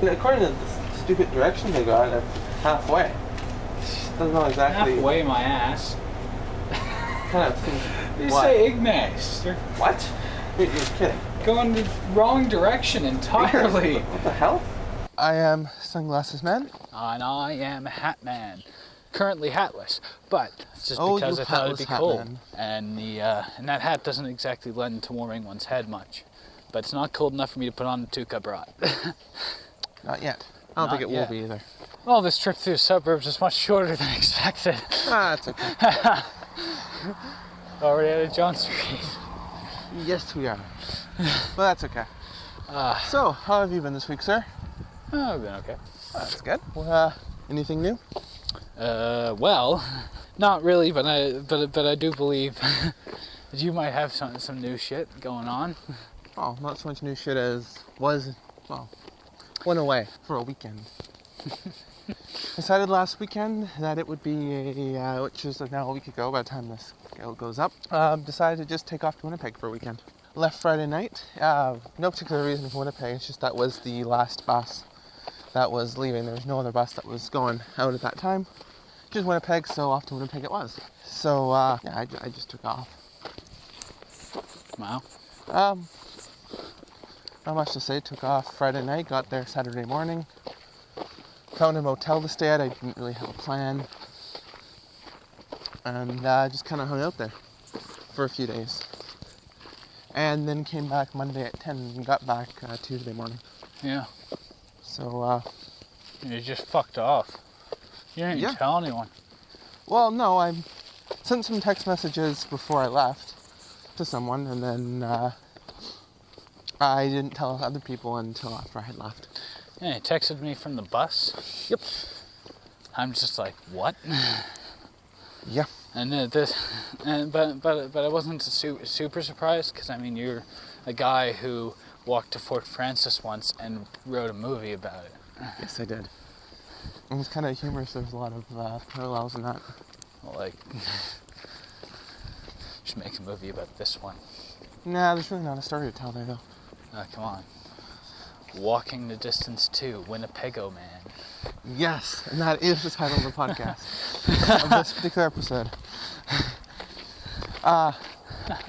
According to the stupid direction they got, halfway. Doesn't know exactly. Halfway, my ass. Kind of seems. You what? say Ignace. You're What? You're kidding. going the wrong direction entirely. What the hell? I am Sunglasses Man. And I am Hatman. Currently hatless, but it's just Oh, because you I thought it'd be hatless cold. Hatman. And that hat doesn't exactly lend to warming one's head much. But it's not cold enough for me to put on a 2-cup rod. Not yet. I don't think it will be either. Well, this trip through the suburbs was much shorter than expected. That's okay. Already out of John Street. Yes, we are. But that's okay. So, how have you been this week, sir? Oh, I've been okay. That's good. Anything new? Well, not really, but I do believe that you might have some new shit going on. Oh, not so much new shit as went away for a weekend. Decided last weekend that it would be which is now a week ago by the time this goes up, decided to just take off to Winnipeg for a weekend. Left Friday night, no particular reason for Winnipeg, it's just that was the last bus that was leaving. There was no other bus that was going out at that time. Just Winnipeg, so off to Winnipeg it was. So, yeah, I just took off. Wow. Not much to say. Took off Friday night, got there Saturday morning. Found a motel to stay at. I didn't really have a plan. And just kind of hung out there for a few days. And then came back Monday at 10 and got back Tuesday morning. Yeah. So, you just fucked off. You didn't even tell anyone. Well, no, I sent some text messages before I left to someone, and then I didn't tell other people until after I had left. Yeah, he texted me from the bus. Yep. I'm just like, what? Yeah. And but I wasn't super surprised, because I mean, you're a guy who walked to Fort Francis once and wrote a movie about it. Yes, I did. It was kind of humorous. There's a lot of parallels in that. Well, like, should make a movie about this one. Nah, there's really not a story to tell there, though. Oh, come on. Walking the Distance 2, Winnipego Man. Yes, and that is the title of the podcast of this particular episode.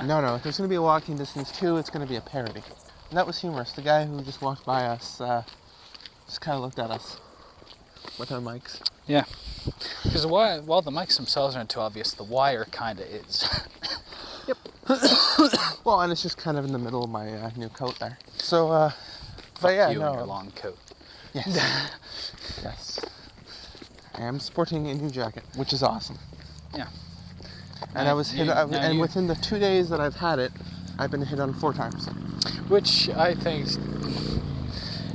No, if there's going to be a Walking Distance 2, it's going to be a parody. And that was humorous. The guy who just walked by us just kind of looked at us with our mics. Yeah. Because while the mics themselves aren't too obvious, the wire kind of is. Yep. Well, and it's just kind of in the middle of my new coat there. So, but yeah, you no. and your long coat. Yes. Yes. I am sporting a new jacket, which is awesome. Yeah. And I was hit, within the 2 days that I've had it, I've been hit on 4 times. Which I think,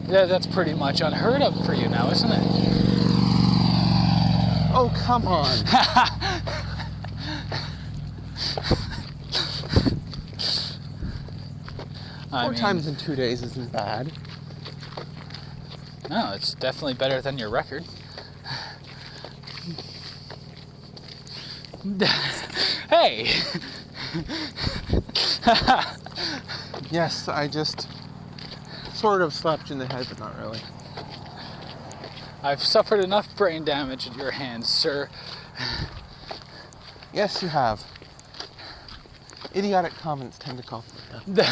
that's pretty much unheard of for you now, isn't it? Oh, come on. Four times in 2 days isn't bad. No, it's definitely better than your record. Hey! Yes, I just sort of slapped you in the head, but not really. I've suffered enough brain damage at your hands, sir. Yes, you have. Idiotic comments tend to call for it.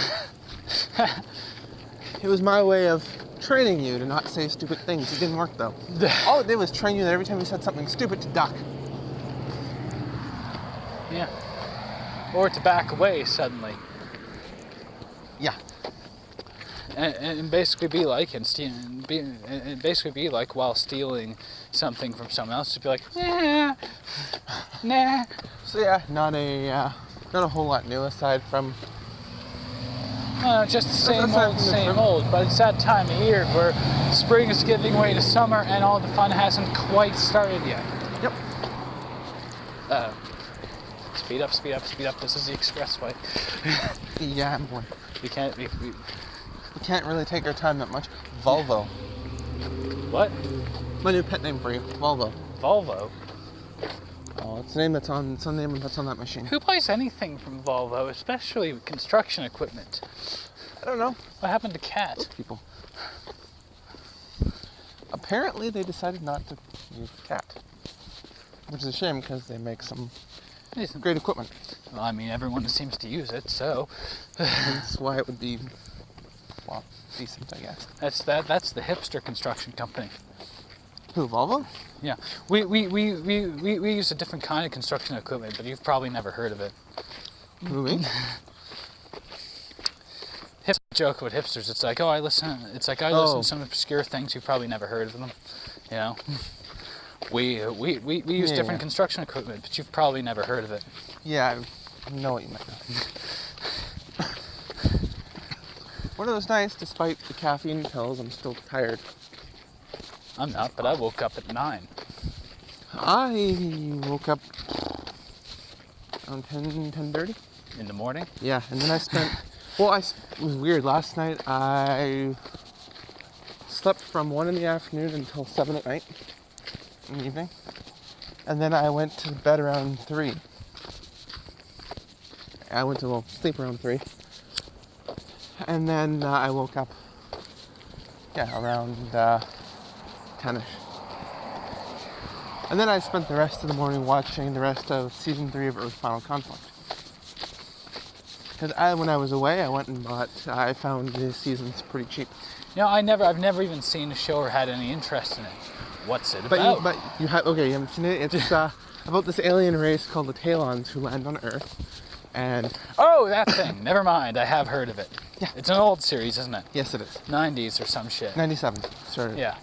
It was my way of training you to not say stupid things. It didn't work, though. All it did was train you that every time you said something stupid to duck. Yeah. Or to back away suddenly. Yeah. And basically be like, basically be like while stealing something from someone else, just be like, nah. So yeah, not a whole lot new aside from. Just the same old. But it's that time of year where spring is giving way to summer, and all the fun hasn't quite started yet. Yep. Speed up. This is the expressway. Yeah, boy. We can't really take our time that much. Volvo. What? My new pet name for you. Volvo. Volvo? Oh, it's the name that's on that machine. Who buys anything from Volvo, especially construction equipment? I don't know. What happened to Cat? People. apparently they decided not to use cat. Which is a shame because they make some great equipment. Well, I mean, everyone seems to use it, so... That's why it would be, well, decent, I guess. That's the hipster construction company. Who, Volvo? Yeah. We use a different kind of construction equipment, but you've probably never heard of it. Who, me? Hip joke with hipsters. It's like, I listen to some obscure things. You've probably never heard of them. You know, we use different construction equipment, but you've probably never heard of it. Yeah, I know what you meant. One of those nights, despite the caffeine pills, I'm still tired. I'm not, but I woke up at 9. I woke up around 10:30. In the morning? Yeah, and then I spent... Well, it was weird. Last night I slept from 1 in the afternoon until 7 at night in the evening. And then I went to bed around 3. I went to sleep around 3. And then I woke up, around 10ish. And then I spent the rest of the morning watching the rest of Season 3 of Earth Final Conflict. Because when I was away, I found the seasons pretty cheap. You know, I've never even seen a show or had any interest in it. What's it about? But you haven't seen it? It's about this alien race called the Talons who land on Earth. And oh, that thing. Never mind. I have heard of it. Yeah. It's an old series, isn't it? Yes, it is. 90s or some shit. 97 started. Yeah.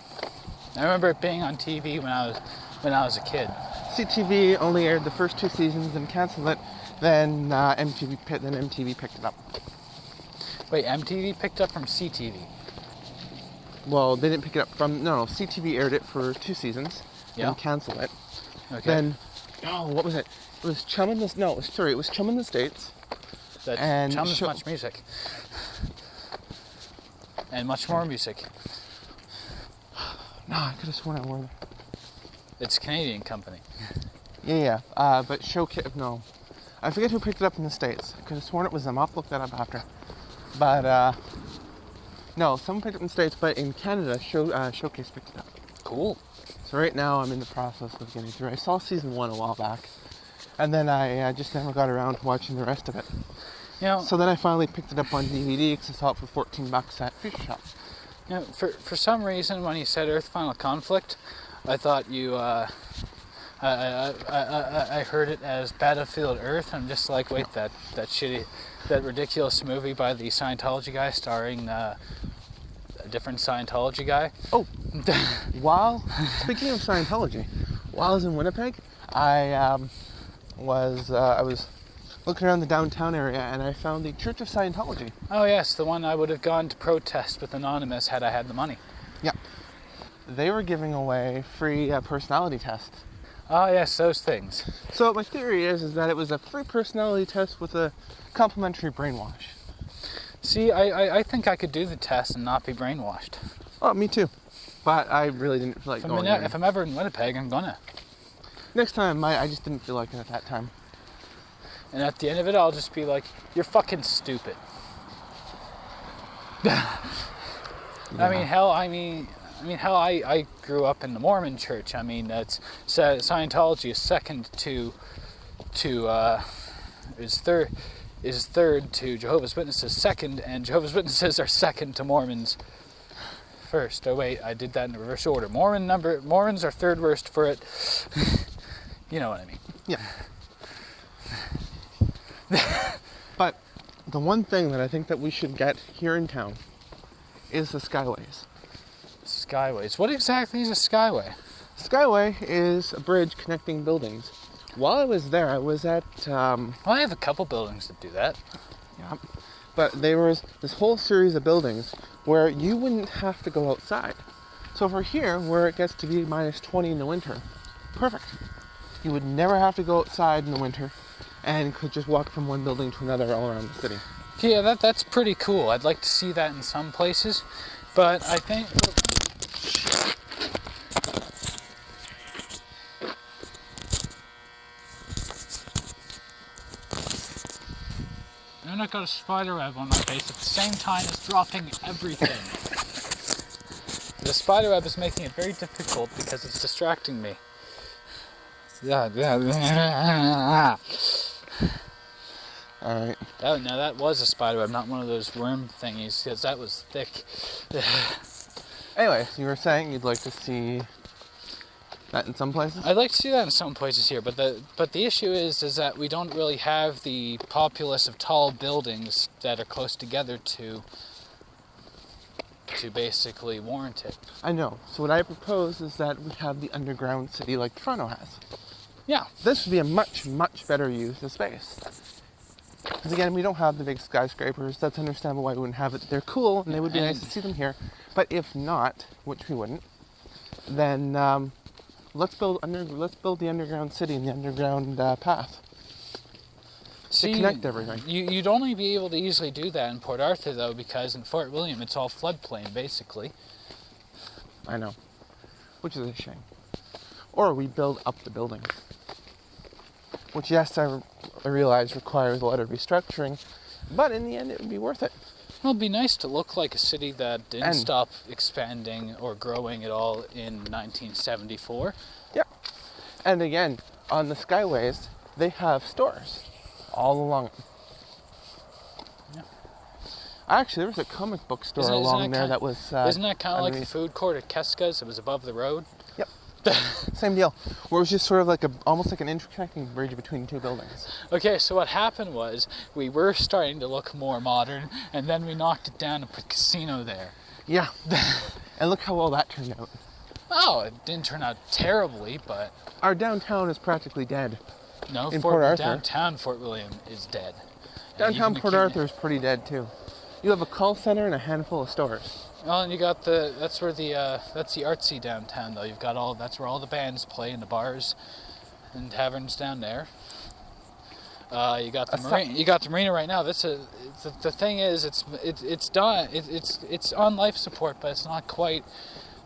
I remember it being on TV when I was a kid. CTV only aired the first 2 seasons and canceled it. Then MTV picked it up. Wait, MTV picked up from CTV? Well, they didn't pick it up from... No, CTV aired it for 2 seasons. Yeah. And canceled it. Okay. Then... Oh, what was it? It was Chum in the... No, it was Chum in the States. That's Chum is much music. And much more music. No, I could have sworn I were... It's a Canadian company. Yeah. But No. I forget who picked it up in the States. I could have sworn it was them. I'll have to look that up after. But, no, someone picked it up in the States, but in Canada, Showcase picked it up. Cool. So right now I'm in the process of getting through. I saw Season 1 a while back, and then I just never got around to watching the rest of it. You know, so then I finally picked it up on DVD because I saw it for $14 at Future Shop. You know, for some reason, when you said Earth Final Conflict, I thought you, I heard it as Battlefield Earth. I'm just like, wait, that ridiculous movie by the Scientology guy starring a different Scientology guy. Oh, speaking of Scientology, while I was in Winnipeg, I was looking around the downtown area and I found the Church of Scientology. Oh yes, the one I would have gone to protest with Anonymous had I had the money. Yeah. They were giving away free personality tests. Oh yes, those things. So my theory is that it was a free personality test with a complimentary brainwash. See, I think I could do the test and not be brainwashed. Oh, me too. But I really didn't feel like going there. If I'm ever in Winnipeg, I'm gonna. Next time, I just didn't feel like it at that time. And at the end of it, I'll just be like, "You're fucking stupid." Yeah. I grew up in the Mormon church. I mean, that's Scientology is second is third to Jehovah's Witnesses second, and Jehovah's Witnesses are second to Mormons first. Oh wait, I did that in the reverse order. Mormons are third worst for it. You know what I mean? Yeah. But the one thing that I think that we should get here in town is the skyways. Skyways. What exactly is a skyway? Skyway is a bridge connecting buildings. While I was there, I was at... Well, I have a couple buildings that do that. Yeah. But there was this whole series of buildings where you wouldn't have to go outside. So for here, where it gets to be minus 20 in the winter, perfect. You would never have to go outside in the winter and could just walk from one building to another all around the city. Yeah, that's pretty cool. I'd like to see that in some places, but I think... And I got a spider web on my face at the same time as dropping everything. the spider web is making it very difficult because it's distracting me. Yeah. Alright. Now that was a spider web, not one of those worm thingies, because that was thick. Anyway, so you were saying you'd like to see that in some places? I'd like to see that in some places here, but the issue is that we don't really have the populace of tall buildings that are close together to basically warrant it. I know. So what I propose is that we have the underground city like Toronto has. Yeah. This would be a much, much better use of space. Because again, we don't have the big skyscrapers. That's understandable why we wouldn't have it. They're cool, and they would be nice to see them here. But if not, which we wouldn't, then let's build the underground city and the underground path to connect everything. You'd only be able to easily do that in Port Arthur, though, because in Fort William it's all floodplain, basically. I know, which is a shame. Or we build up the buildings, which, yes, I realize requires a lot of restructuring, but in the end it would be worth it. Well, it'd be nice to look like a city that didn't stop expanding or growing at all in 1974. Yeah. And again, on the skyways, they have stores all along it. Yeah. Actually, there was a comic book store along there that was... isn't that kind of like the food court at Keska's? It was above the road? Yep. Same deal. Where it was just sort of like almost like an interconnecting bridge between two buildings. Okay, so what happened was we were starting to look more modern, and then we knocked it down and put a casino there. Yeah. And look how well that turned out. Oh, it didn't turn out terribly, but... Our downtown is practically dead. No, in Port Arthur. Downtown Fort William is dead. Downtown Port Arthur is pretty dead too. You have a call center and a handful of stores. Well, and you got that's the artsy downtown though. That's where all the bands play in the bars and taverns down there. You got the marina right now. The thing is, it's done. It's on life support, but it's not quite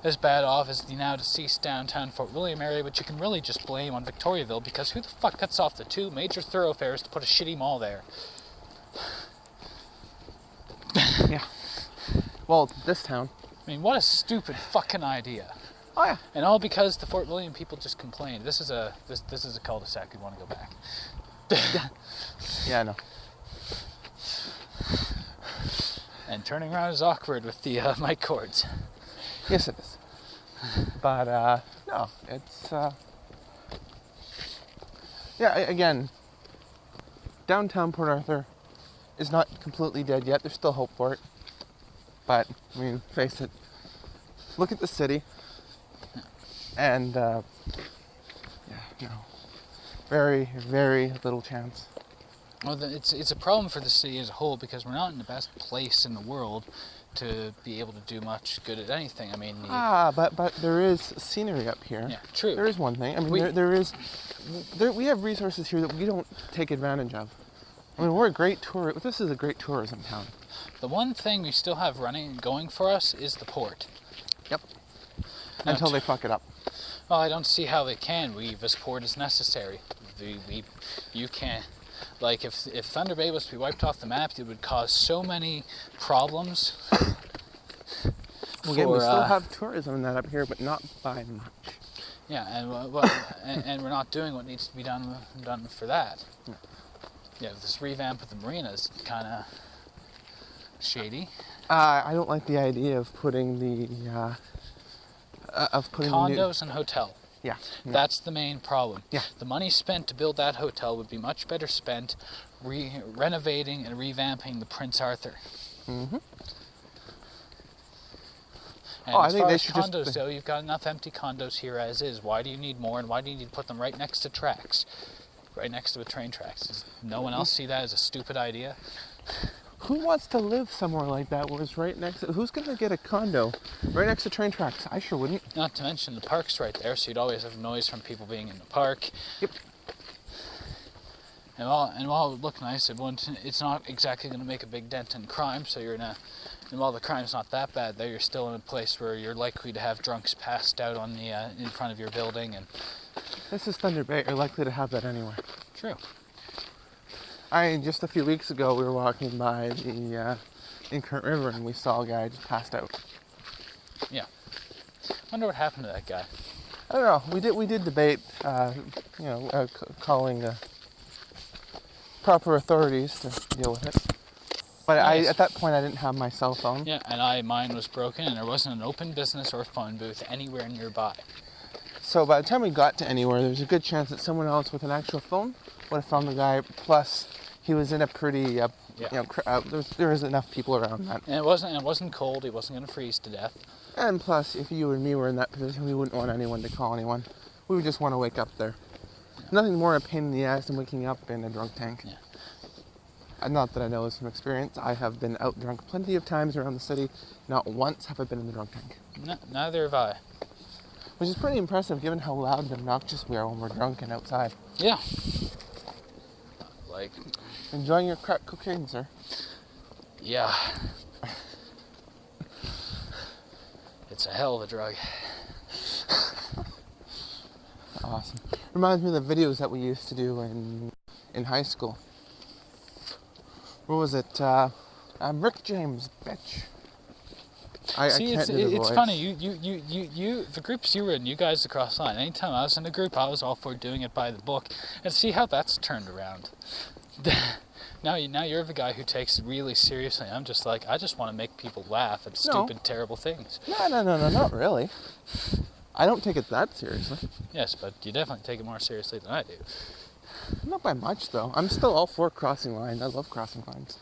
as bad off as the now deceased downtown Fort William area, which you can really just blame on Victoriaville, because who the fuck cuts off the two major thoroughfares to put a shitty mall there? Yeah. Well, this town. I mean, what a stupid fucking idea. Oh yeah. And all because the Fort William people just complained. This is a cul-de-sac. We want to go back. Yeah, I know. And turning around is awkward with the mic cords. Yes, it is. But no, it's yeah. Again, downtown Port Arthur is not completely dead yet. There's still hope for it. But I mean, face it. Look at the city, and yeah, no, very, very little chance. Well, it's a problem for the city as a whole, because we're not in the best place in the world to be able to do much good at anything. I mean, but there is scenery up here. Yeah, true. There is one thing. I mean, we have resources here that we don't take advantage of. I mean, this is a great tourism town. The one thing we still have running and going for us is the port. Yep. Until they fuck it up. Well, I don't see how they can. This port is necessary. You can't. Like, if Thunder Bay was to be wiped off the map, it would cause so many problems. Again, we still have tourism in that up here, but not by much. Yeah, and we're not doing what needs to be done for that. Yeah. Yeah, this revamp of the marina is kind of shady. I don't like the idea of putting condos and hotel. Yeah. That's the main problem. Yeah. The money spent to build that hotel would be much better spent renovating and revamping the Prince Arthur. Mm-hmm. And as far as condos go, you've got enough empty condos here as is. Why do you need more, and why do you need to put them right next to tracks? Right next to the train tracks? Does no one else see that as a stupid idea? Who wants to live somewhere like that where it's right next to... Who's going to get a condo right next to train tracks? I sure wouldn't. Not to mention the park's right there, so you'd always have noise from people being in the park. Yep. And while it would look nice, it's not exactly going to make a big dent in crime, so and while the crime's not that bad there, you're still in a place where you're likely to have drunks passed out on the in front of your building. And this is Thunder Bay. You're likely to have that anywhere. True. Just a few weeks ago, we were walking by the Inkert River, and we saw a guy just passed out. Yeah. Wonder what happened to that guy. I don't know. We did debate, calling proper authorities to deal with it. But Yes. at that point, I didn't have my cell phone. Yeah, and mine was broken, and there wasn't an open business or phone booth anywhere nearby. So by the time we got to anywhere, there was a good chance that someone else with an actual phone would have found the guy. Plus, he was in a pretty, there was enough people around that. And it wasn't cold. He wasn't going to freeze to death. And plus, if you and me were in that position, we wouldn't want anyone to call anyone. We would just want to wake up there. Yeah. Nothing more a pain in the ass than waking up in a drunk tank. Yeah. Not that I know this from experience. I have been out drunk plenty of times around the city. Not once have I been in the drunk tank. No, neither have I. Which is pretty impressive given how loud and obnoxious we are when we're drunk and outside. Yeah. Like, Enjoying your crack cocaine, sir. yeah. It's a hell of a drug. Awesome. Reminds me of the videos that we used to do in high school. What was it? Rick James, bitch. I can't do the it's voice. funny. You, the groups you were in, you guys across the line. Anytime I was in a group, I was all for doing it by the book. And see how that's turned around. Now you're the guy who takes it really seriously. I'm just like, I just want to make people laugh at stupid, terrible things. No, not really. I don't take it that seriously. Yes, but you definitely take it more seriously than I do. Not by much, though. I'm still all for crossing lines. I love crossing lines.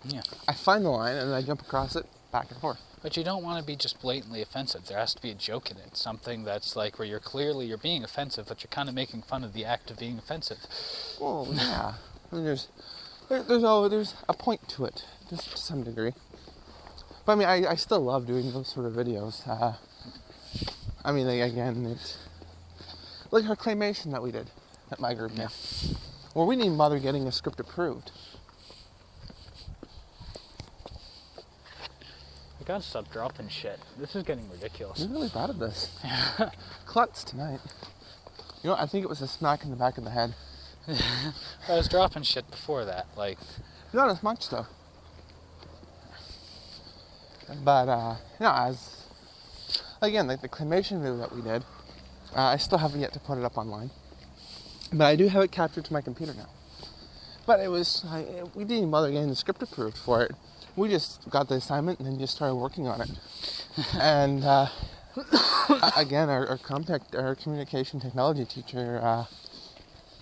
Yeah. I find the line and then I jump across it back and forth. But you don't want to be just blatantly offensive. There has to be a joke in it. Something that's like where you're being offensive, but you're kind of making fun of the act of being offensive. Well, yeah. I mean, there's a point to it, just to some degree. But I mean, I still love doing those sort of videos. I mean, again, it's like our claymation that we did at my group. Yeah. Well, we didn't bother getting a script approved. I gotta stop dropping shit. This is getting ridiculous. You're really bad at this. Klutz tonight. You know, I think it was a smack in the back of the head. I was dropping shit before that. Like, Not as much though. But as again, like the claymation video that we did, I still haven't yet to put it up online. But I do have it captured to my computer now. But it was we didn't even bother getting the script approved for it. We just got the assignment and then just started working on it. And again, our communication technology teacher,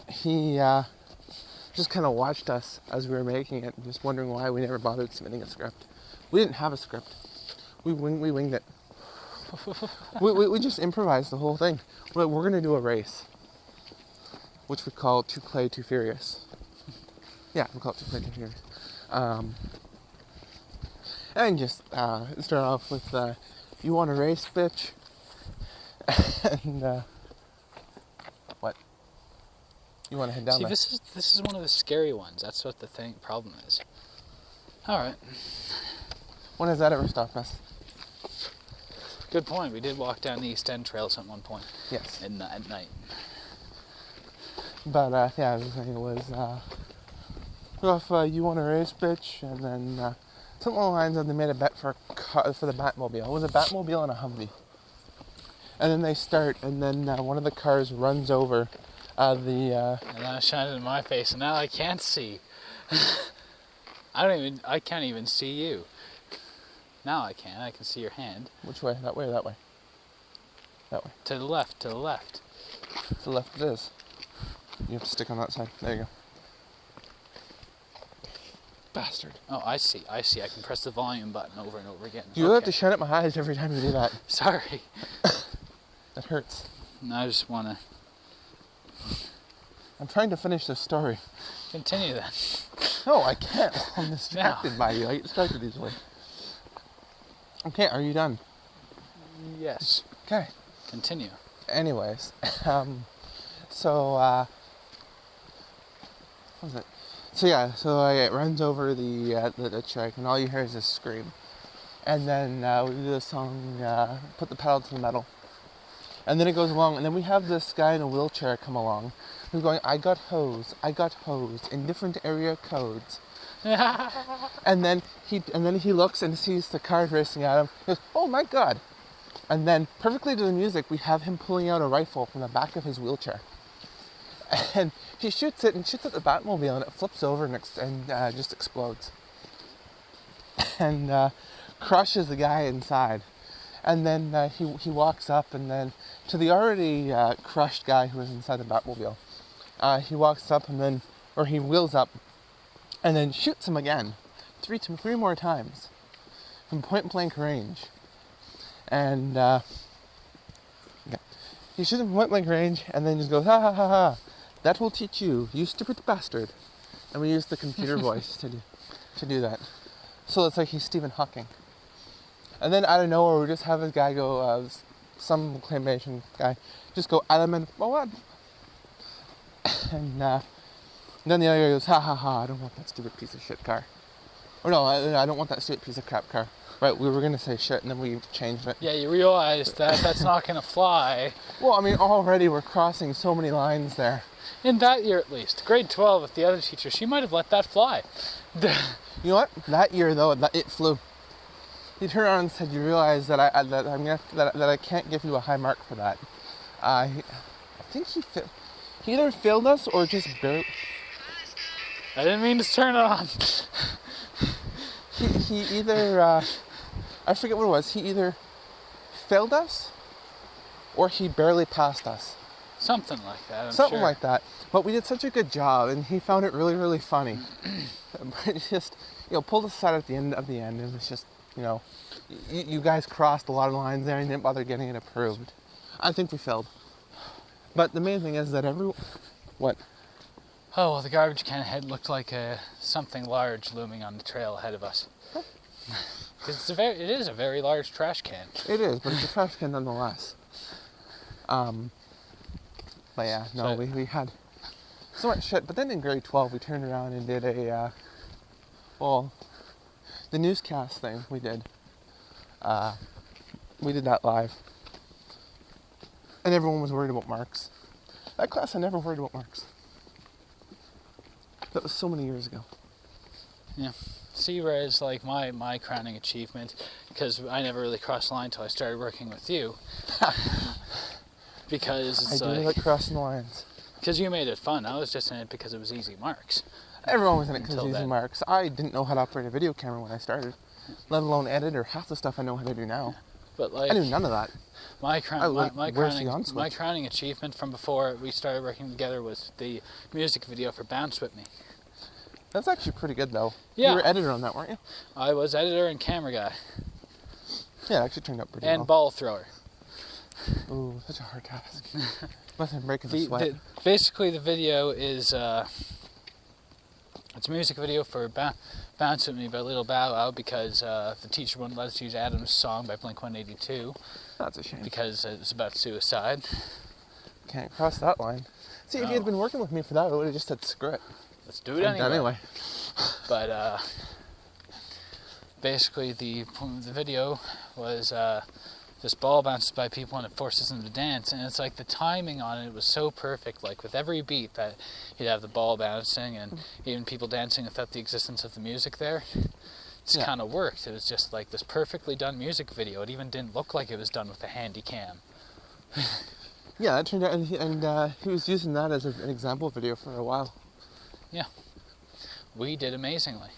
he just kind of watched us as we were making it, just wondering why we never bothered submitting a script. We didn't have a script. We winged it. we just improvised the whole thing. We're going to do a race, which we call Too Clay, Too Furious. Yeah, we call it Too Clay, Too Furious. And just start off with, you want to race, bitch? And, what? You want to head down see, there? this is one of the scary ones. That's what the problem is. All right. When has that ever stopped us? Good point. We did walk down the East End trails at one point. Yes. At night. But, yeah, the thing was, you want to race, bitch? And then, something along the lines of they made a bet for the Batmobile. It was a Batmobile and a Humvee. And then they start, and then one of the cars runs over And then I shined it in my face, and now I can't see. I can't even see you. Now I can. I can see your hand. Which way? That way or that way? That way. To the left. To the left. To the left it is. You have to stick on that side. There you go. Bastard. Oh, I see. I can press the volume button over and over again. You have to shine at my eyes every time you do that. Sorry. That hurts. No, I just want to I'm trying to finish this story. continue then. No, I can't. I'm distracted by you. I get distracted easily. Okay, are you done? Yes. Okay. Continue. Anyways, so what was it? So yeah, so it runs over the chick, and all you hear is a scream. And then we do the song, put the pedal to the metal. And then it goes along, and then we have this guy in a wheelchair come along, who's going, I got hosed in different area codes. And then he looks and sees the cars racing at him. He goes, oh my God. And then, perfectly to the music, we have him pulling out a rifle from the back of his wheelchair. And he shoots it and shoots at the Batmobile, and it flips over and just explodes. And crushes the guy inside. And then he walks up, and then to the already crushed guy who was inside the Batmobile, he walks up he wheels up, and then shoots him again, three more times, from point blank range. And he shoots him from point blank range, and then just goes, ha ha ha ha, that will teach you, you stupid bastard. And we use the computer voice to do that. So it's like he's Stephen Hawking. And then out of nowhere, we just have this guy go, some claymation guy, just go, Adam, well, what? And then the other guy goes, ha ha ha, I don't want that stupid piece of shit car. Or no, I don't want that stupid piece of crap car. Right, we were going to say shit, and then we changed it. Yeah, you realize that's not going to fly. Well, I mean, already we're crossing so many lines there. In that year, at least. Grade 12 with the other teacher, she might have let that fly. You know what? That year, though, it flew. He turned around and said, "You realize that I can't give you a high mark for that." I think he either failed us or just barely. I didn't mean to turn it on. He either I forget what it was. He either failed us or he barely passed us. Something like that. I'm Something sure. like that. But we did such a good job, and he found it really, really funny. But it just, pulled us aside at the end. It was just, you guys crossed a lot of lines there and didn't bother getting it approved. I think we failed. But the main thing is that what? Oh, well, the garbage can head looked like something large looming on the trail ahead of us. Because it is a very large trash can. It is, but it's a trash can nonetheless. But yeah, no, we had so much shit. But then in grade 12, we turned around and did the newscast thing we did. We did that live. And everyone was worried about marks. That class, I never worried about marks. That was so many years ago. Yeah. See, whereas like my crowning achievement, because I never really crossed the line until I started working with you. Because it's I do like crossing the lines. Because you made it fun. I was just in it because it was easy marks. Everyone was in it because it was easy then. marks. I didn't know how to operate a video camera when I started, let alone edit or half the stuff I know how to do now. But like, I knew none of that. My crowning achievement from before we started working together was the music video for Bounce With Me. That's actually pretty good though. Yeah. You were editor on that, weren't you? I was editor and camera guy. Yeah, it actually turned out pretty well. And ball thrower. Ooh, such a hard task. Must have been breaking the sweat. Basically, the video is it's a music video for Bounce With Me by Little Bow Wow because the teacher wouldn't let us use Adam's song by Blink-182. That's a shame. Because it was about suicide. Can't cross that line. See, if you had been working with me for that, I would have just said screw it. Let's do it anyway. But basically, the video was this ball bounces by people and it forces them to dance, and it's like the timing on it was so perfect, like with every beat that you'd have the ball bouncing and even people dancing without the existence of the music there. It's kind of worked. It was just like this perfectly done music video. It even didn't look like it was done with a handy cam. Yeah, that turned out, and he was using that as an example video for a while. Yeah, we did amazingly.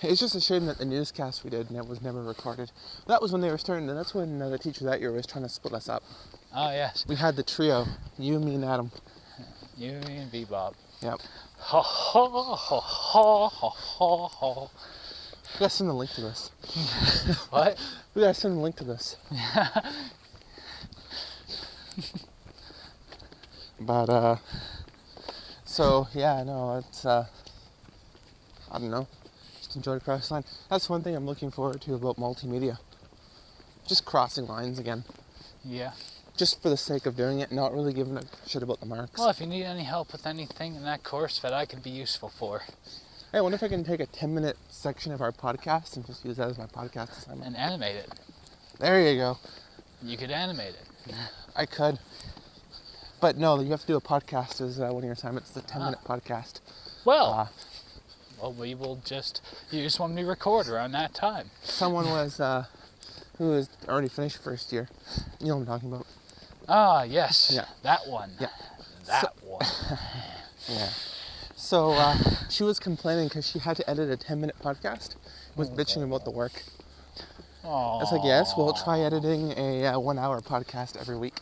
It's just a shame that the newscast we did and it was never recorded. That was when they were starting, and that's when the teacher that year was trying to split us up. Oh, yes. We had the trio, you, me, and Adam. You, me, and Bebop. Yep. Ha ha ha ha ha ha ha. We gotta send a link to this. What? We gotta send a link to this. But, so, yeah, no, it's, I don't know. Enjoy the cross line. That's one thing I'm looking forward to about multimedia. Just crossing lines again. Yeah. Just for the sake of doing it, not really giving a shit about the marks. Well, if you need any help with anything in that course that I could be useful for. Hey, I wonder if I can take a 10-minute section of our podcast and just use that as my podcast assignment. And animate it. There you go. You could animate it. I could. But no, you have to do a podcast as one of your assignments. It's a 10-minute podcast. Well, we will just use when we record around that time. Someone was who has already finished first year. You know what I'm talking about. Ah, yes. Yeah. That one. Yeah. That one. Yeah. So she was complaining because she had to edit a 10-minute podcast. Was bitching about the work. Aww. I was like, yes, well, try editing a 1-hour podcast every week.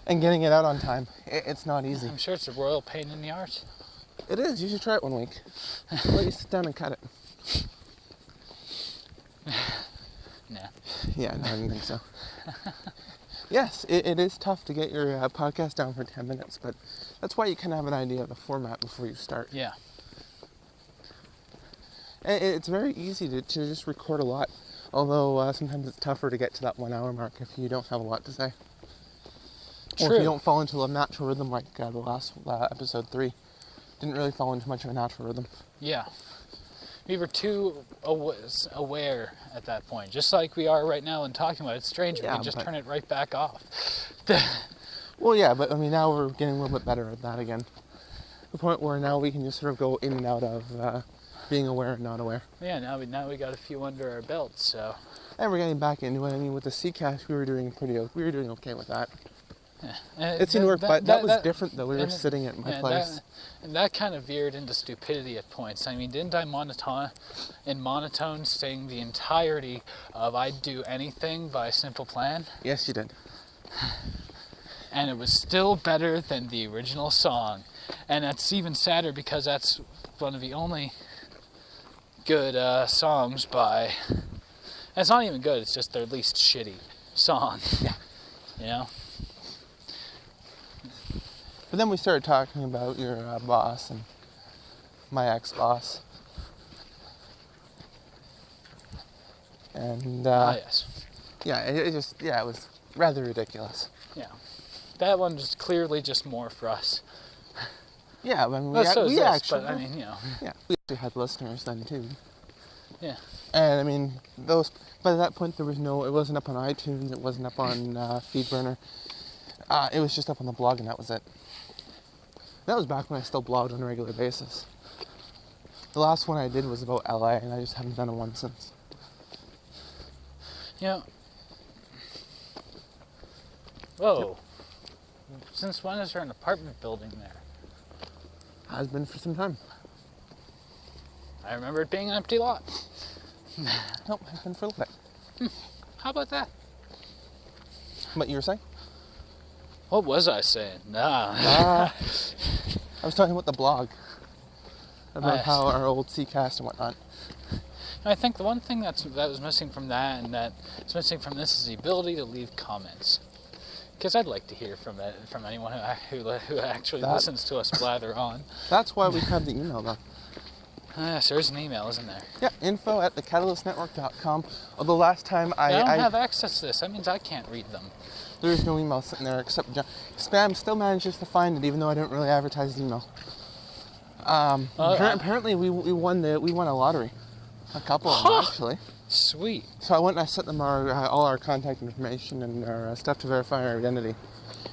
And getting it out on time. It's not easy. I'm sure it's a royal pain in the arse. It is. You should try it one week. Let you sit down and cut it. Nah. Yeah, no, I didn't think so. Yes, it is tough to get your podcast down for 10 minutes, but that's why you kind of have an idea of the format before you start. Yeah. It's very easy to just record a lot, although sometimes it's tougher to get to that 1 hour mark if you don't have a lot to say. True. Or if you don't fall into a natural rhythm like the last episode 3. Didn't really fall into much of a natural rhythm. Yeah. We were too aware at that point, just like we are right now and talking about it. It's strange, we can just turn it right back off. Well, yeah, but I mean, now we're getting a little bit better at that again. The point where now we can just sort of go in and out of being aware and not aware. Yeah, now we got a few under our belts, so. And we're getting back into it. I mean, with the CCast, we were doing okay with that. Yeah. It seemed to work, but that was different though. We were sitting at my place. And that kind of veered into stupidity at points. I mean, didn't I monotone sing the entirety of I'd Do Anything by Simple Plan? Yes, you did. And it was still better than the original song. And that's even sadder because that's one of the only good songs by... It's not even good, it's just their least shitty song. Yeah. You know? But then we started talking about your boss and my ex-boss. And, Yes. yeah, it was rather ridiculous. Yeah. That one was clearly just more for us. Yeah, I mean, Well, so is we this, actually... but I mean, you know. Yeah, we actually had listeners then, too. Yeah. And, I mean, by that point, it wasn't up on iTunes, it wasn't up on FeedBurner. It was just up on the blog, and that was it. That was back when I still blogged on a regular basis. The last one I did was about LA, and I just haven't done one since. You know. Whoa. Yep. Since when is there an apartment building there? Has been for some time. I remember it being an empty lot. Nope, has been for a little bit. How about that? What you were saying? What was I saying? I was talking about the blog. About Yes. how our old CCast and whatnot. I think the one thing that was missing from that and that is missing from this is the ability to leave comments. Because I'd like to hear from anyone who actually listens to us blather on. That's why we have the email, though. Yes, there's an email, isn't there? Yeah, info@thecatalyst.network.com. Although last time I don't have access to this. That means I can't read them. There is no email sitting there except spam still manages to find it, even though I don't really advertise the email. Apparently we won a lottery, a couple of them actually. Sweet. So I went and I sent them all our contact information and our stuff to verify our identity,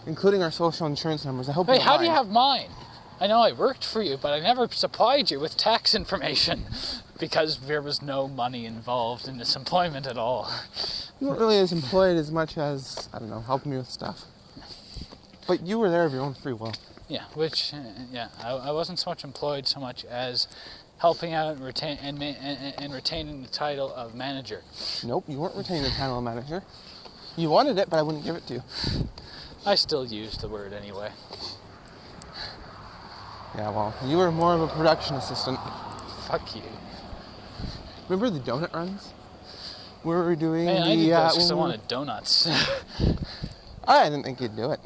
including our social insurance numbers. I hope. Wait, how do you have mine? I know I worked for you, but I never supplied you with tax information because there was no money involved in this employment at all. You weren't really as employed as much as, I don't know, helping me with stuff. But you were there of your own free will. Yeah, which, I wasn't so much employed so much as helping out and retaining the title of manager. Nope, you weren't retaining the title of manager. You wanted it, but I wouldn't give it to you. I still use the word anyway. Yeah, well, you were more of a production assistant. Fuck you. Remember the donut runs? We were doing Man, I did those because I wanted donuts. I didn't think you'd do it.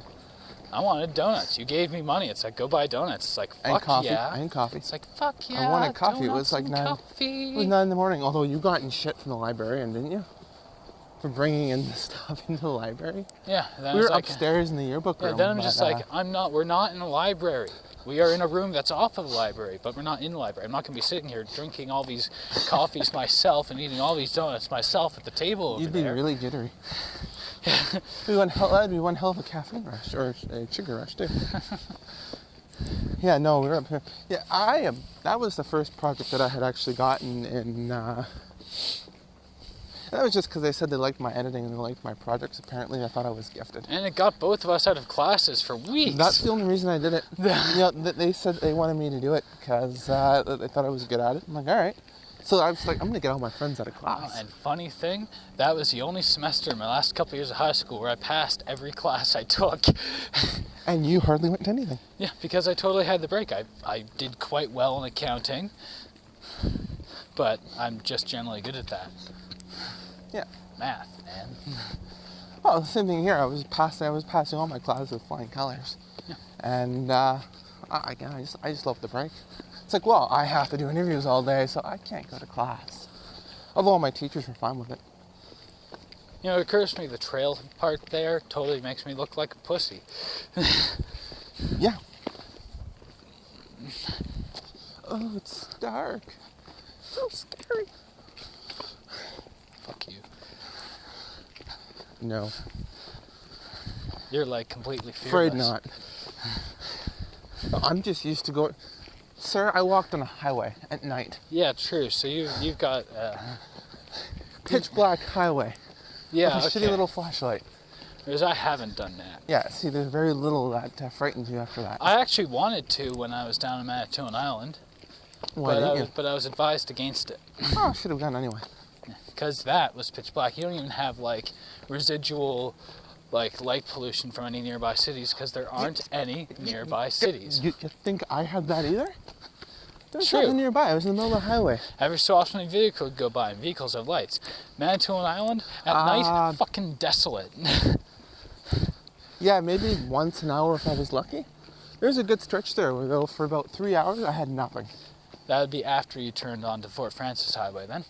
I wanted donuts. You gave me money. It's like, go buy donuts. It's like, fuck yeah. And coffee. It's like, fuck yeah. I wanted coffee. It was like coffee. It was 9 in the morning. Although you got in shit from the librarian, didn't you? For bringing in the stuff into the library. Yeah. We were upstairs in the yearbook room. Yeah, then I'm just like, we're not in a library. We are in a room that's off of the library, but we're not in the library. I'm not going to be sitting here drinking all these coffees myself and eating all these donuts myself at the table over You'd there. be really jittery. That'd be one hell of a caffeine rush, or a sugar rush too. Yeah, no, we were up here. Yeah, that was the first project that I had actually gotten in That was just because they said they liked my editing and they liked my projects. Apparently, I thought I was gifted. And it got both of us out of classes for weeks. That's the only reason I did it. They said they wanted me to do it because they thought I was good at it. I'm like, all right. So I was like, I'm going to get all my friends out of class. And funny thing, that was the only semester in my last couple of years of high school where I passed every class I took. And you hardly went to anything. Yeah, because I totally had the break. I did quite well in accounting, but I'm just generally good at that. Yeah. Math, man. Well, the same thing here. I was passing all my classes with flying colors. Yeah. And I just love the break. It's like, well, I have to do interviews all day, so I can't go to class. Although my teachers were fine with it. You know, it occurs to me the trail part there totally makes me look like a pussy. Yeah. Oh, it's dark. So scary. Fuck you. No. You're like completely fearless. Afraid not. I'm just used to going. Sir, I walked on a highway at night. Yeah, true. So you've got Pitch black highway. yeah, With a okay. shitty little flashlight. Whereas I haven't done that. Yeah, see, there's very little that frightens you after that. I actually wanted to when I was down in Manitoulin Island, Why didn't you? but I was advised against it. Oh, I should have gone anyway. Because that was pitch black. You don't even have like residual like light pollution from any nearby cities because there aren't any nearby cities. You think I had that either? There's True. nothing nearby. I was in the middle of the highway. Every so often a vehicle would go by and vehicles have lights. Manitoulin Island at night, fucking desolate. Yeah, maybe once an hour if I was lucky. There's a good stretch there where though for about 3 hours I had nothing. That would be after you turned onto Fort Francis Highway then.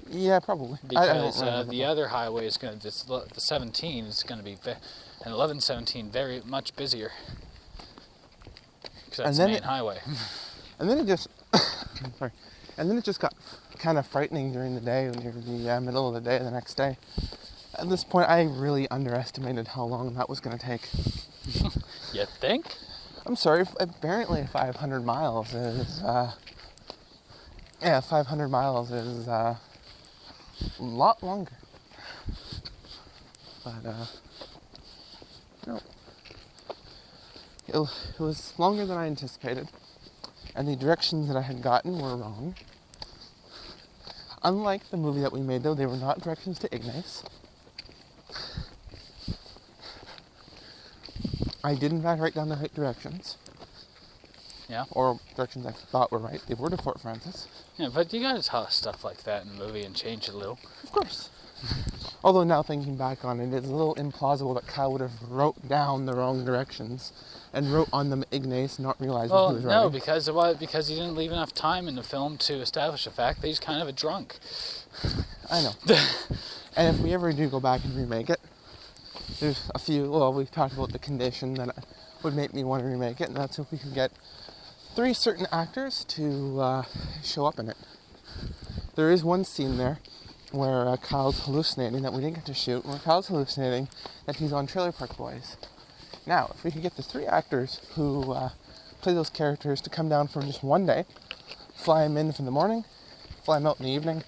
Yeah, probably. Because I don't the other highway is going to, the 17 is going to be, and 1117 very much busier. Because that's the main highway. And then it just, sorry, and then it just got kind of frightening during the day when you're in the middle of the day the next day. At this point, I really underestimated how long that was going to take. You think? I'm sorry, apparently 500 miles is, 500 miles is a lot longer. But, no. It was longer than I anticipated. And the directions that I had gotten were wrong. Unlike the movie that we made, though, they were not directions to Ignace. I did, in fact, write down the right directions. Yeah. Or directions I thought were right. They were to Fort Francis. Yeah, but you gotta tell us stuff like that in the movie and change it a little. Of course. Although now thinking back on it, it's a little implausible that Kyle would have wrote down the wrong directions and wrote on them Ignace, not realizing Well, he was writing. no, because he didn't leave enough time in the film to establish the fact that he's kind of a drunk. I know. And if we ever do go back and remake it, there's a few, well, we've talked about the condition that would make me want to remake it, and that's if we could get 3 certain actors to show up in it. There is one scene there where Kyle's hallucinating that we didn't get to shoot, where Kyle's hallucinating that he's on Trailer Park Boys. Now, if we could get the 3 actors who play those characters to come down for just one day, fly them in from the morning, fly them out in the evening,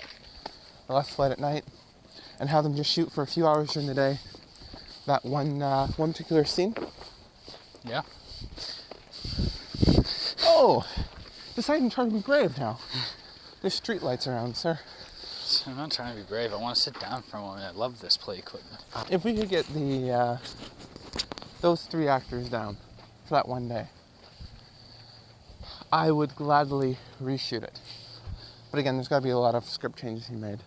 the last flight at night, and have them just shoot for a few hours during the day, that one particular scene. Yeah. Oh! Deciding to try to be brave now. There's street lights around, sir. I'm not trying to be brave. I want to sit down for a moment. I love this play equipment. If we could get the those 3 actors down for that one day, I would gladly reshoot it. But again, there's got to be a lot of script changes he made.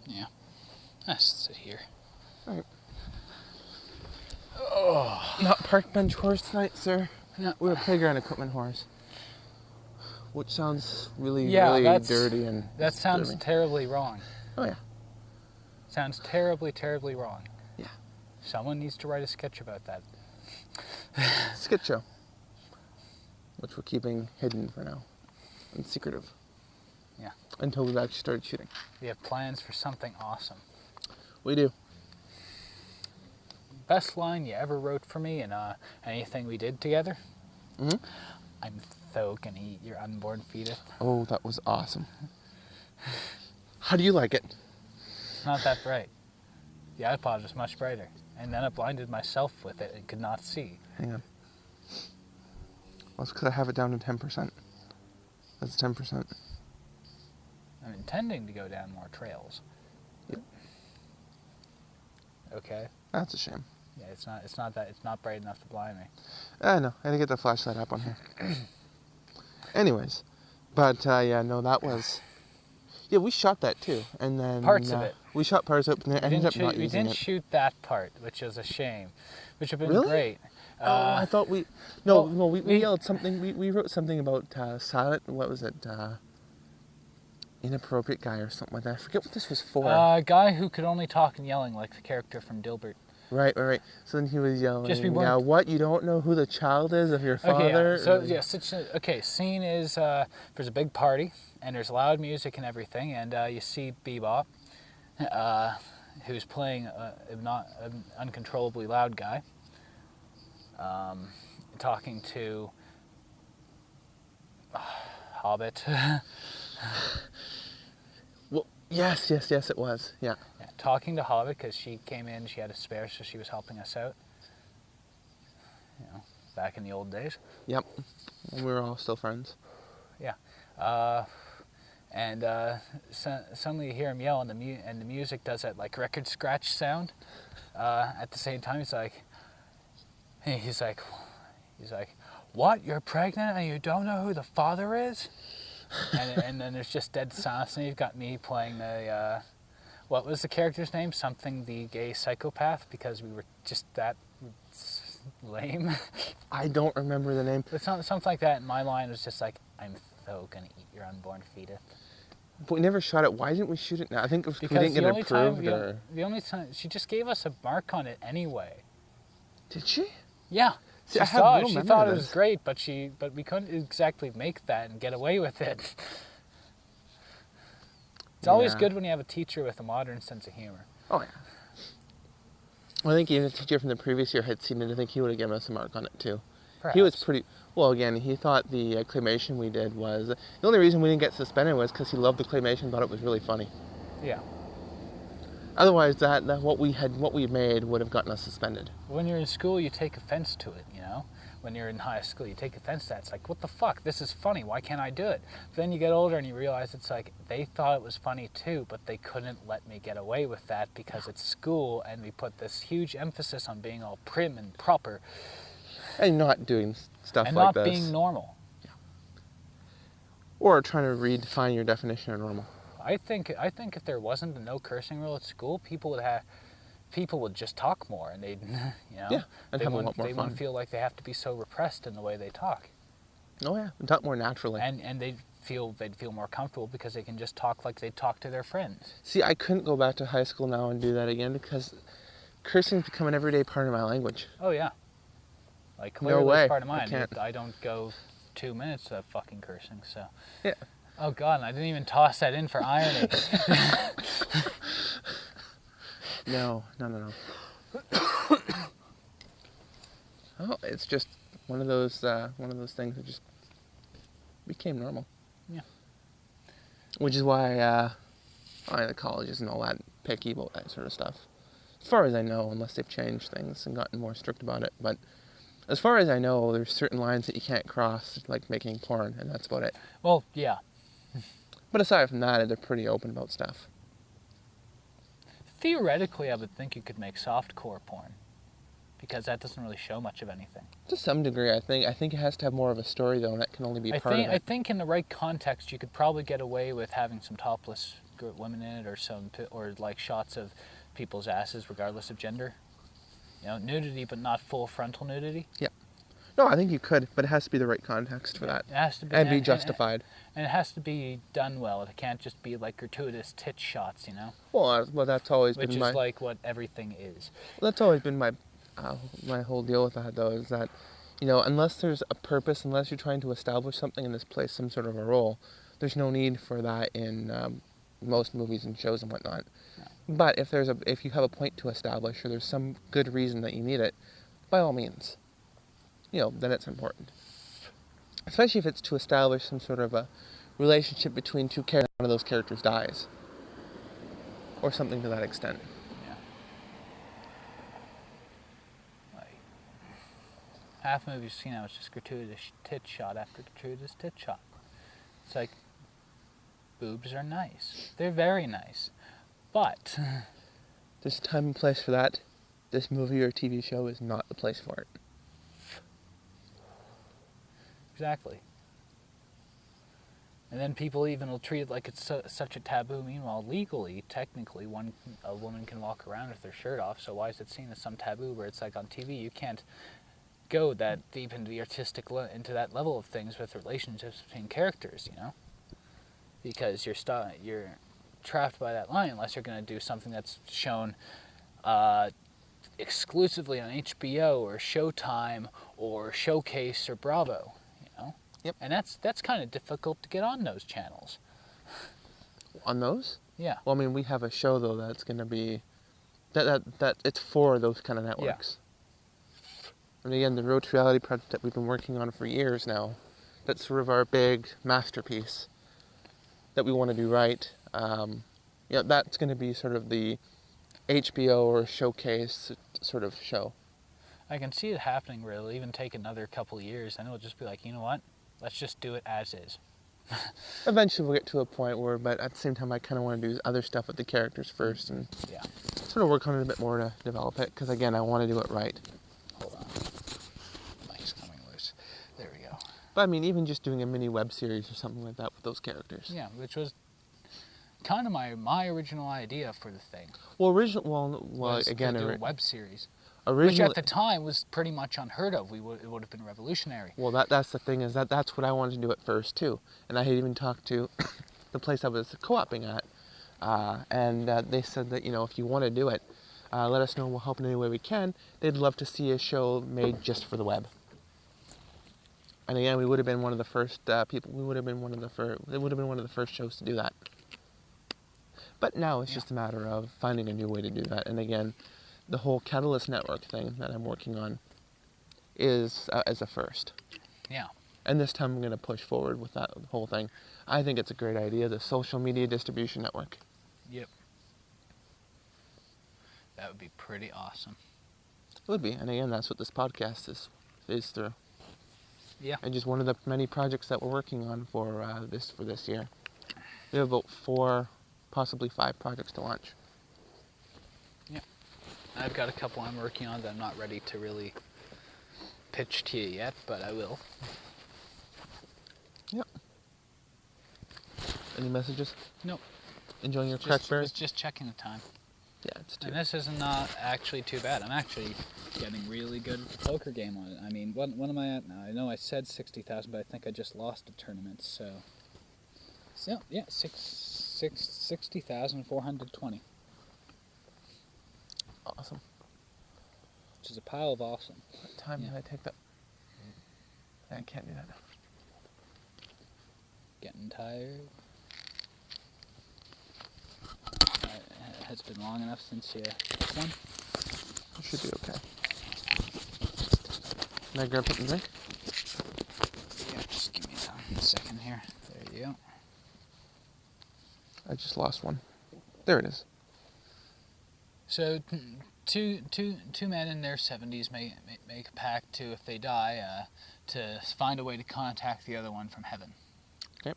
Yeah. Let's sit here. All right. Oh. Not park bench horse tonight, sir. No. We're playground equipment horse. Which sounds really dirty and that sounds disturbing. terribly wrong. Oh yeah. Sounds terribly, terribly wrong. Yeah. Someone needs to write a sketch about that. Skit show. Which we're keeping hidden for now. And secretive. Yeah. Until we've actually started shooting. We have plans for something awesome. We do. Best line you ever wrote for me in anything we did together? Mm-hmm. I'm so gonna eat your unborn fetus. Oh, that was awesome. How do you like it? not that bright. The iPod was much brighter. And then I blinded myself with it and could not see. Hang on. Well, it's because I have it down to 10%. That's 10%. I'm intending to go down more trails. Yep. Okay. That's a shame. Yeah, it's not bright enough to blind me. No, I had to get the flashlight up on here. Anyways, but yeah, no, that was. Yeah, we shot that too, and then Parts of it. We shot parts of it, and then ended up not We using didn't it. shoot that part, which is a shame, which would have been Really? great. I thought we. No, well, we yelled something. We wrote something about silent. What was it? Inappropriate guy or something like that. I forget what this was for. A guy who could only talk and yelling like the character from Dilbert. Right. So then he was yelling. Just we weren't- Yeah, what? You don't know who the child is of your father? Okay, yeah. Scene is there's a big party and there's loud music and everything, and you see Bebop, who's playing not an uncontrollably loud guy, talking to Hobbit. Well, yes, it was. Yeah. Yeah, talking to Hobbit because she came in, she had a spare, so she was helping us out. You know, back in the old days. Yep. And we were all still friends. Yeah. Suddenly you hear him yell, and the music does that like record scratch sound. At the same time, he's like, "What? You're pregnant and you don't know who the father is?" and then there's just dead silence, and you've got me playing the what was the character's name? Something the gay psychopath, because we were just that lame. I don't remember the name. But something like that. And my line was just like, "I'm so gonna eat your unborn fetus." But we never shot it. Why didn't we shoot it now? I think it was because we didn't get it approved. The only time she just gave us a mark on it anyway. Did she? Yeah. See, She I have thought no she memory thought of it was this. great, but we couldn't exactly make that and get away with it. It's always Yeah. good when you have a teacher with a modern sense of humor. Oh, yeah. Well, I think even the teacher from the previous year had seen it. I think he would have given us a mark on it, too. Perhaps. He was pretty... Well, again, he thought the claymation we did was... The only reason we didn't get suspended was because he loved the claymation, thought it was really funny. Yeah. Otherwise, what we made would have gotten us suspended. When you're in school, you take offense to it, you know? When you're in high school, you take offense to that. It's like, what the fuck? This is funny. Why can't I do it? But then you get older and you realize it's like, they thought it was funny too, but they couldn't let me get away with that because it's school and we put this huge emphasis on being all prim and proper. And not doing stuff And like not this. being normal. Or trying to redefine your definition of normal. I think if there wasn't a no cursing rule at school, people would just talk more, and they'd, you know, Yeah, and they have a lot more they fun. wouldn't feel like they have to be so repressed in the way they talk, Oh, yeah. And talk more naturally. and they'd feel more comfortable because they can just talk like they talk to their friends. See, I couldn't go back to high school now and do that again because cursing's become an everyday part of my language. Oh yeah, like No clearly way, it's part of I mine. can't. I don't go 2 minutes without fucking cursing, so. Yeah. Oh God, and I didn't even toss that in for irony. No. Oh, it's just one of those things that just became normal. Yeah. Which is why the colleges and all that picky about that sort of stuff. As far as I know, unless they've changed things and gotten more strict about it, but as far as I know, there's certain lines that you can't cross, like making porn, and that's about it. Well, yeah. But aside from that, they're pretty open about stuff. Theoretically, I would think you could make softcore porn, because that doesn't really show much of anything. To some degree, I think. I think it has to have more of a story, though, and that can only be part of it. I think in the right context, you could probably get away with having some topless women in it, or like shots of people's asses, regardless of gender. You know, nudity, but not full frontal nudity. Yeah. No, I think you could, but it has to be the right context for that. It has to be, And be justified. And it has to be done well. It can't just be like gratuitous tit shots, you know? Well, that's always Which been is like what everything is. That's always been my whole deal with that, though, is that, you know, unless there's a purpose, unless you're trying to establish something in this place, some sort of a role, there's no need for that in most movies and shows and whatnot. No. But if you have a point to establish, or there's some good reason that you need it, by all means, you know, then it's important. Especially if it's to establish some sort of a relationship between two characters, one of those characters dies. or something to that extent. Yeah. Like, half the movie you've seen now is just gratuitous tit shot after gratuitous tit shot. It's like, boobs are nice. They're very nice. But There's a time and place for that. This movie or TV show is not the place for it. exactly. And then people even will treat it like it's such a taboo. Meanwhile, legally, technically, a woman can walk around with their shirt off. So why is it seen as some taboo? Where it's like on TV, you can't go that deep into the artistic into that level of things with relationships between characters, you know, because you're trapped by that line unless you're going to do something that's shown exclusively on HBO or Showtime or Showcase or Bravo, you know. Yep. And that's kind of difficult to get on those channels. On those? Yeah. Well, I mean, we have a show though that's going to be that it's for those kind of networks. Yeah. And again, the Road to Reality project that we've been working on for years now, that's sort of our big masterpiece that we want to do right. That's going to be sort of the HBO or Showcase sort of show. I can see it happening where it'll even take another couple of years, and it'll just be like, you know what? Let's just do it as is. Eventually we'll get to a point where, but at the same time I kind of want to do other stuff with the characters first and sort of work on it a bit more to develop it, because again, I want to do it right. Hold on. Mike's coming loose. There we go. But I mean, even just doing a mini web series or something like that with those characters. Yeah, which was kind of my original idea for the thing. Well, again, to do a web series. Originally, which at the time was pretty much unheard of. It would have been revolutionary. Well, that's the thing, is that's what I wanted to do at first too. And I had even talked to the place I was co-oping at, and they said that, you know, if you want to do it, let us know. We'll help in any way we can. They'd love to see a show made just for the web. And again, we would have been one of the first people. We would have been one of the first. It would have been one of the first shows to do that. But now it's just a matter of finding a new way to do that. And again, the whole Catalyst Network thing that I'm working on is as a first. Yeah. And this time I'm going to push forward with that whole thing. I think it's a great idea, the social media distribution network. Yep. That would be pretty awesome. It would be. And again, that's what this podcast is through. Yeah. And just one of the many projects that we're working on for this year. We have about 4, possibly 5 projects to launch. Yeah. I've got a couple I'm working on that I'm not ready to really pitch to you yet, but I will. Yep. Any messages? Nope. Enjoying your crackberry? Just checking the time. Yeah, it's 2. And this is not actually too bad. I'm actually getting really good poker game on it. I mean, what am I at now? I know I said 60,000, but I think I just lost a tournament, so yeah, 60,420. Awesome. Which is a pile of awesome. What time did I take that? I can't do that. Getting tired. Has it been long enough since you took one? You should be okay. Can I grab something to drink? Yeah, just give me a second here. There you go. I just lost one. There it is. So, two men in their 70s make a pact to, if they die, to find a way to contact the other one from heaven. Okay.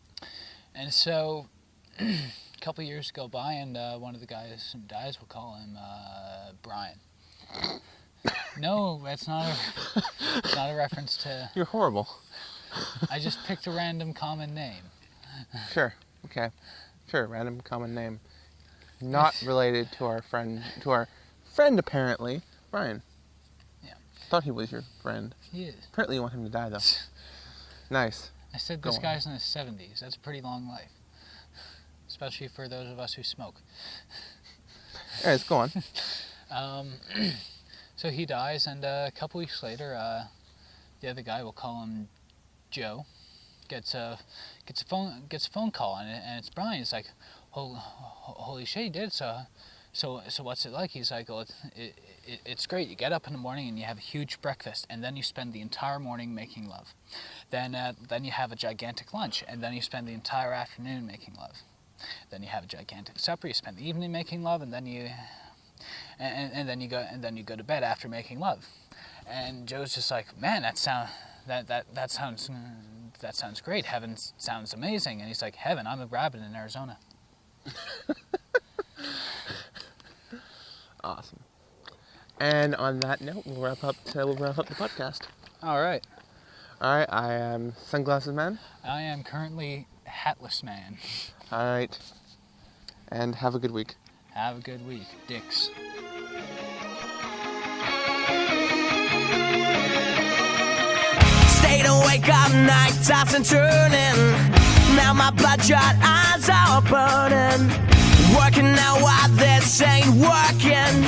And so, a couple years go by, and one of the guys who dies, we'll call him Brian. No, that's not a reference to... You're horrible. I just picked a random common name. Sure. Okay. Sure. Random common name. Not related to our friend apparently, Brian. Yeah. Thought he was your friend. He is. Apparently you want him to die though. Nice. I said this guy's in his 70s. That's a pretty long life. Especially for those of us who smoke. Anyways, go on. So he dies, and a couple weeks later, the other guy, we'll call him Joe, gets a phone call, and it's Brian. It's like, holy shit, he did. So what's it like? He's like, well, it's great. You get up in the morning and you have a huge breakfast, and then you spend the entire morning making love. Then you have a gigantic lunch, and then you spend the entire afternoon making love. Then you have a gigantic supper. You spend the evening making love, and then you go to bed after making love. And Joe's just like, man, that sounds great. Heaven sounds amazing. And he's like, heaven? I'm a rabbit in Arizona. Awesome. And on that note, we'll wrap up the podcast. All right. All right. I am Sunglasses Man. I am currently Hatless Man. All right. And have a good week. Have a good week, dicks. Stayed awake all night, tossing, turning. Now my bloodshot eyes are burning. Working out why this ain't working.